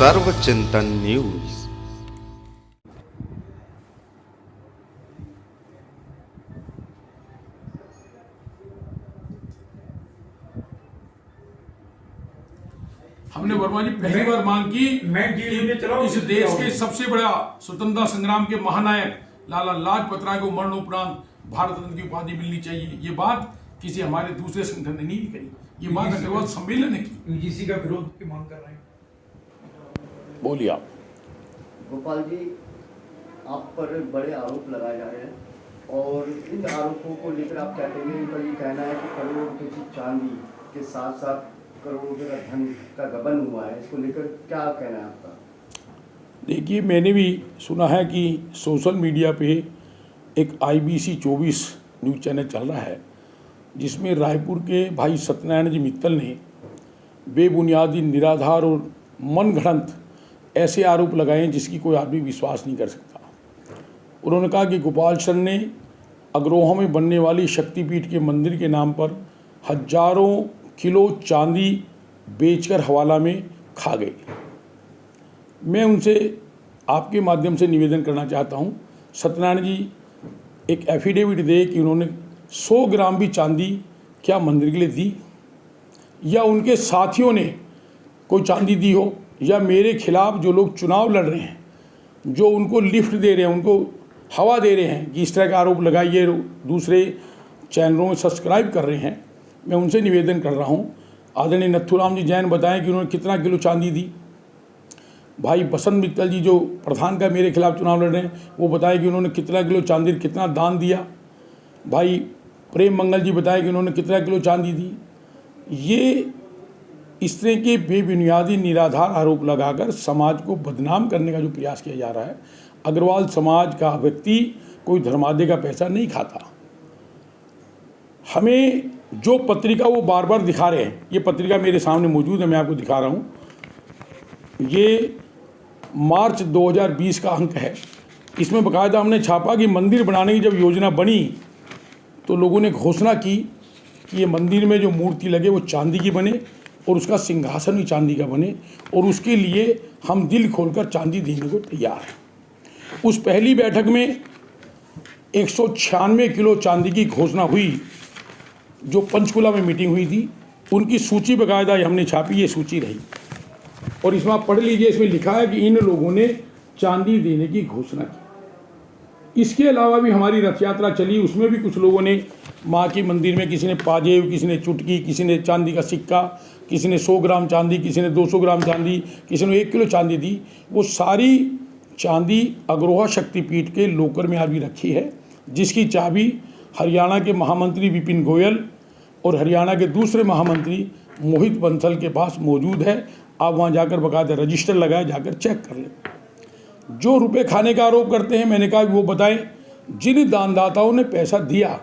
सर्वचिंतन news. हमने वर्मा जी पहली बार मांग की इस देश के सबसे बड़ा स्वतंत्रता संग्राम के महानायक लाला लाजपत राय को मरणोपरांत भारत रत्न की उपाधि मिलनी चाहिए। ये बात किसी हमारे दूसरे संगठन ने नहीं करी, ये बात अग्रवाल सम्मेलन ने की। यूजीसी का विरोध की मांग कर रहे हैं। बोलिए आप। गोपाल जी, आप पर बड़े आरोप लगाए जा रहे हैं और इन आरोपों को लेकर आप कहते हैं, इनका ये कहना है कि करोड़ों रुपये की चांदी के साथ साथ करोड़ों रुपये का धन का गबन हुआ है। इसको लेकर क्या कहना है आपका? देखिए, मैंने भी सुना है कि सोशल मीडिया पे एक IBC 24 न्यूज़ चैनल चल रहा है जिसमें रायपुर के भाई सत्यनारायण जी मित्तल ने बेबुनियादी, निराधार और मनगढ़ंत ऐसे आरोप लगाए हैं जिसकी कोई आदमी विश्वास नहीं कर सकता। उन्होंने कहा कि गोपाल चंद ने अग्रोहा में बनने वाली शक्तिपीठ के मंदिर के नाम पर हजारों किलो चांदी बेचकर हवाला में खा गए। मैं उनसे आपके माध्यम से निवेदन करना चाहता हूं, सत्यनारायण जी एक एफिडेविट दे कि उन्होंने 100 ग्राम भी चांदी क्या मंदिर के लिए दी, या उनके साथियों ने कोई चांदी दी हो, या मेरे खिलाफ जो लोग चुनाव लड़ रहे हैं, जो उनको लिफ्ट दे रहे हैं, उनको हवा दे रहे हैं कि इस तरह के आरोप लगाइए, दूसरे चैनलों में सब्सक्राइब कर रहे हैं, मैं उनसे निवेदन कर रहा हूं। आदरणीय नथुराम जी जैन बताएं कि उन्होंने कितना किलो चांदी दी। भाई बसंत मित्तल जी जो प्रधान का मेरे खिलाफ चुनाव लड़ रहे हैं, वो बताएं कि उन्होंने कितना किलो चांदी, कितना दान दिया। भाई प्रेम मंगल जी बताएं कि उन्होंने कितना किलो चांदी दी। ये इस तरह के बेबुनियादी, निराधार आरोप लगाकर समाज को बदनाम करने का जो प्रयास किया जा रहा है। अग्रवाल समाज का व्यक्ति कोई धर्मादय का पैसा नहीं खाता। हमें जो पत्रिका वो बार बार दिखा रहे हैं, ये पत्रिका मेरे सामने मौजूद है, मैं आपको दिखा रहा हूँ। ये मार्च 2020 का अंक है। इसमें बाकायदा हमने छापा कि मंदिर बनाने की जब योजना बनी तो लोगों ने घोषणा की कि ये मंदिर में जो मूर्ति लगे वो चांदी की बने और उसका सिंहासन भी चांदी का बने, और उसके लिए हम दिल खोलकर चांदी देने को तैयार हैं। उस पहली बैठक में 196 किलो चांदी की घोषणा हुई, जो पंचकुला में मीटिंग हुई थी। उनकी सूची बाकायदा हमने छापी, ये सूची रही, और इसमें आप पढ़ लीजिए। इसमें लिखा है कि इन लोगों ने चांदी देने की घोषणा की। इसके अलावा भी हमारी रथ यात्रा चली, उसमें भी कुछ लोगों ने माँ के मंदिर में, किसी ने पाजेब, किसी ने चुटकी, किसी ने चांदी का सिक्का, किसी ने 100 ग्राम चांदी, किसी ने 200 ग्राम चांदी, किसी ने 1 किलो चांदी दी। वो सारी चांदी अग्रोहा शक्तिपीठ के लोकर में अभी रखी है, जिसकी चाबी हरियाणा के महामंत्री विपिन गोयल और हरियाणा के दूसरे महामंत्री मोहित बंसल के पास मौजूद है। आप वहाँ जाकर बाकायदा रजिस्टर लगाए, जाकर चेक कर लें। जो रुपए खाने का आरोप करते हैं, मैंने कहा वो बताएं जिन दानदाताओं ने पैसा दिया।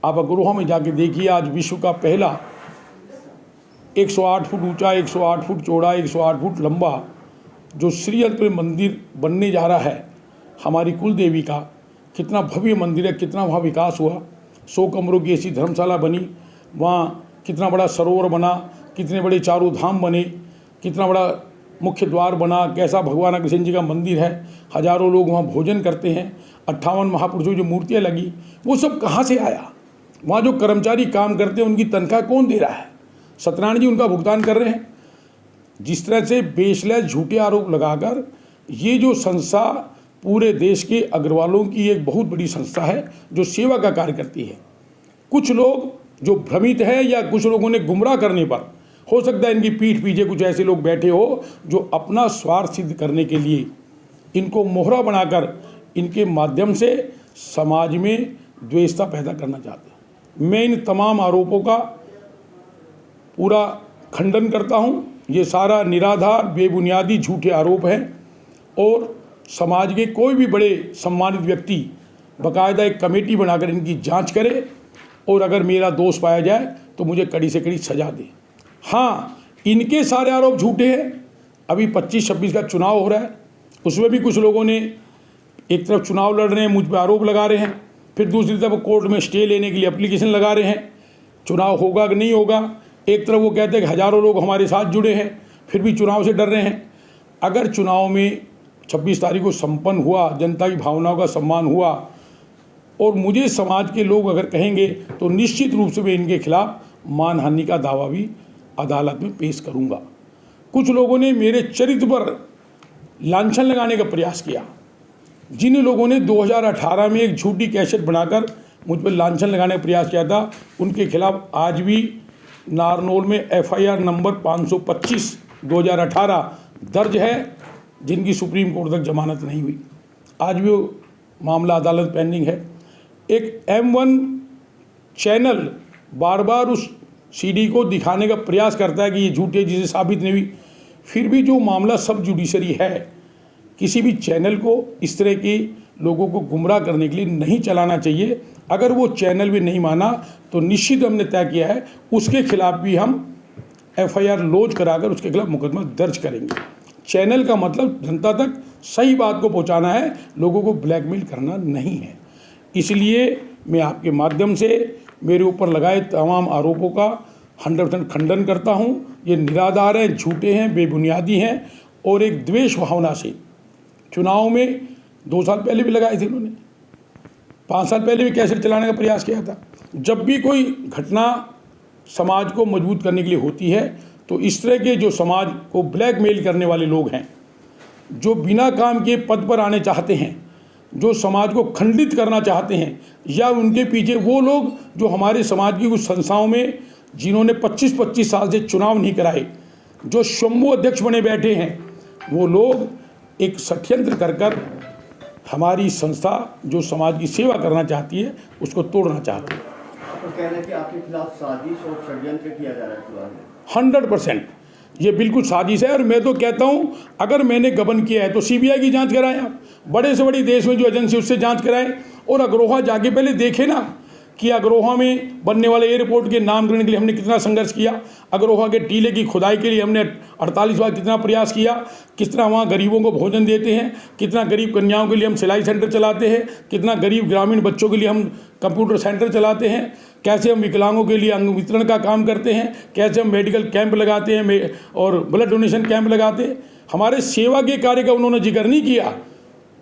आप अग्रोहा में जाके देखिए, आज विश्व का पहला 108 फुट ऊंचा, 108 फुट चौड़ा, 108 फुट लंबा जो श्री अल्प मंदिर बनने जा रहा है हमारी कुल देवी का, कितना भव्य मंदिर है, कितना वहाँ विकास हुआ। 100 कमरों की ऐसी धर्मशाला बनी, वहाँ कितना बड़ा सरोवर बना, कितने बड़े चारों धाम बने, कितना बड़ा मुख्य द्वार बना, कैसा भगवान अग्रसेन जी का मंदिर है, हजारों लोग वहाँ भोजन करते हैं। 58 महापुरुषों जो मूर्तियाँ लगी, वो सब कहाँ से आया? वहाँ जो कर्मचारी काम करते हैं उनकी तनख्वाह कौन दे रहा है? सत्यनारायण जी उनका भुगतान कर रहे हैं। जिस तरह से बेशलैज झूठे आरोप लगाकर ये जो संस्था पूरे देश के अग्रवालों की एक बहुत बड़ी संस्था है जो सेवा का कार्य करती है। कुछ लोग जो भ्रमित है, या कुछ लोगों ने गुमराह करने पर, हो सकता है इनकी पीठ पीछे कुछ ऐसे लोग बैठे हो जो अपना स्वार्थ सिद्ध करने के लिए इनको मोहरा बनाकर इनके माध्यम से समाज में द्वेषता पैदा करना चाहते हैं। मैं इन तमाम आरोपों का पूरा खंडन करता हूं। ये सारा निराधार, बेबुनियादी, झूठे आरोप हैं, और समाज के कोई भी बड़े सम्मानित व्यक्ति बाकायदा एक कमेटी बनाकर इनकी जांच करे, और अगर मेरा दोष पाया जाए तो मुझे कड़ी से कड़ी सजा दे। हाँ, इनके सारे आरोप झूठे हैं। अभी 25-26 का चुनाव हो रहा है, उसमें भी कुछ लोगों ने एक तरफ चुनाव लड़ रहे हैं, मुझ पर आरोप लगा रहे हैं, फिर दूसरी तरफ कोर्ट में स्टे लेने के लिए एप्लीकेशन लगा रहे हैं। चुनाव होगा कि नहीं होगा, एक तरफ वो कहते हैं कि हज़ारों लोग हमारे साथ जुड़े हैं, फिर भी चुनाव से डर रहे हैं। अगर चुनाव में 26 तारीख को संपन्न हुआ, जनता की भावनाओं का सम्मान हुआ और मुझे समाज के लोग अगर कहेंगे तो निश्चित रूप से मैं इनके खिलाफ मानहानि का दावा भी अदालत में पेश करूंगा। कुछ लोगों ने मेरे चरित्र पर लांछन लगाने का प्रयास किया। जिन लोगों ने 2018 में एक झूठी कैसेट बनाकर मुझ पर लांछन लगाने का प्रयास किया था, उनके खिलाफ आज भी नारनौल में FIR नंबर 525 2018 दर्ज है, जिनकी सुप्रीम कोर्ट तक जमानत नहीं हुई। आज भी वो मामला अदालत पेंडिंग है। एक M1 चैनल बार बार उस CD को दिखाने का प्रयास करता है कि ये झूठी है, जिसे साबित नहीं हुई। फिर भी जो मामला सब जुडिशरी है, किसी भी चैनल को इस तरह के लोगों को गुमराह करने के लिए नहीं चलाना चाहिए। अगर वो चैनल भी नहीं माना तो निश्चित हमने तय किया है उसके खिलाफ भी हम FIR लॉन्च कराकर उसके खिलाफ मुकदमा दर्ज करेंगे। चैनल का मतलब जनता तक सही बात को पहुंचाना है, लोगों को ब्लैकमेल करना नहीं है। इसलिए मैं आपके माध्यम से मेरे ऊपर लगाए तमाम आरोपों का 100% खंडन करता हूं। ये निराधार हैं, झूठे हैं, बेबुनियादी हैं और एक द्वेष भावना से चुनाव में 2 साल पहले भी लगाए थे इन्होंने, 5 साल पहले भी कैसेट चलाने का प्रयास किया था। जब भी कोई घटना समाज को मजबूत करने के लिए होती है तो इस तरह के जो समाज को ब्लैकमेल करने वाले लोग हैं, जो बिना काम के पद पर आने चाहते हैं, जो समाज को खंडित करना चाहते हैं, या उनके पीछे वो लोग जो हमारे समाज की कुछ संस्थाओं में जिन्होंने 25-25 साल से चुनाव नहीं कराए, जो शंभू अध्यक्ष बने बैठे हैं, वो लोग एक षड्यंत्र कर हमारी संस्था जो समाज की सेवा करना चाहती है उसको तोड़ना चाहती है। तो कहना है कि आपके खिलाफ साजिश और षड्यंत्र किया जा रहा है चुनाव में? 100% ये बिल्कुल साजिश है। और मैं तो कहता हूँ अगर मैंने गबन किया है तो CBI की जांच कराएं आप, बड़े से बड़ी देश में जो एजेंसी उससे जांच कराएं। और अग्रोहा जाके पहले देखें ना कि अग्रोहा में बनने वाले एयरपोर्ट के नामकरण के लिए हमने कितना संघर्ष किया, अग्रोहा के टीले की खुदाई के लिए हमने 48 बार कितना प्रयास किया, किस तरह वहाँ गरीबों को भोजन देते हैं, कितना गरीब कन्याओं के लिए हम सिलाई सेंटर चलाते हैं, कितना गरीब ग्रामीण बच्चों के लिए हम कंप्यूटर सेंटर चलाते हैं, कैसे हम विकलांगों के लिए अंग वितरण का काम करते हैं, कैसे हम मेडिकल कैंप लगाते हैं और ब्लड डोनेशन कैंप लगाते हैं। हमारे सेवा के कार्य का उन्होंने जिक्र नहीं किया,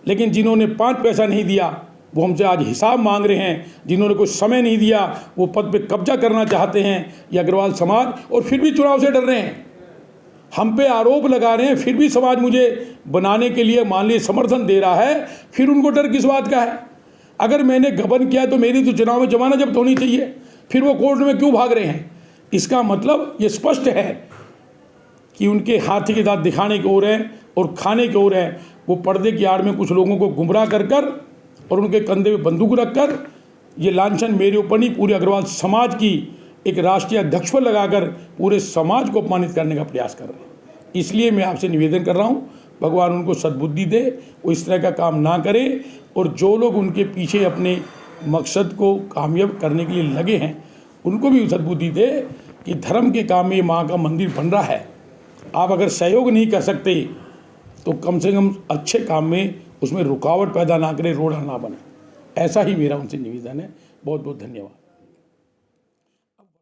लेकिन जिन्होंने 5 पैसा नहीं दिया वो हमसे आज हिसाब मांग रहे हैं। जिन्होंने कोई समय नहीं दिया वो पद पे कब्जा करना चाहते हैं, ये अग्रवाल समाज, और फिर भी चुनाव से डर रहे हैं, हम पे आरोप लगा रहे हैं, फिर भी समाज मुझे बनाने के लिए मान लीजिए समर्थन दे रहा है। फिर उनको डर किस बात का है? अगर मैंने गबन किया तो मेरी तो चुनाव में जमानत जब्त होनी चाहिए, फिर वो कोर्ट में क्यों भाग रहे हैं? इसका मतलब ये स्पष्ट है कि उनके हाथी के दांत दिखाने की ओर है और खाने की ओर है। वो पर्दे की आड़ में कुछ लोगों को गुमराह कर और उनके कंधे पे बंदूक रखकर ये लांछन मेरे ऊपर नहीं, पूरे अग्रवाल समाज की एक राष्ट्रीय अध्यक्ष पर लगाकर पूरे समाज को अपमानित करने का प्रयास कर रहे हैं। इसलिए मैं आपसे निवेदन कर रहा हूँ, भगवान उनको सद्बुद्धि दे, वो इस तरह का काम ना करे। और जो लोग उनके पीछे अपने मकसद को कामयाब करने के लिए लगे हैं उनको भी सद्बुद्धि दे कि धर्म के काम में माँ का मंदिर बन रहा है। आप अगर सहयोग नहीं कर सकते तो कम से कम अच्छे काम में उसमें रुकावट पैदा ना करें, रोड़ा ना बने। ऐसा ही मेरा उनसे निवेदन है। बहुत बहुत धन्यवाद।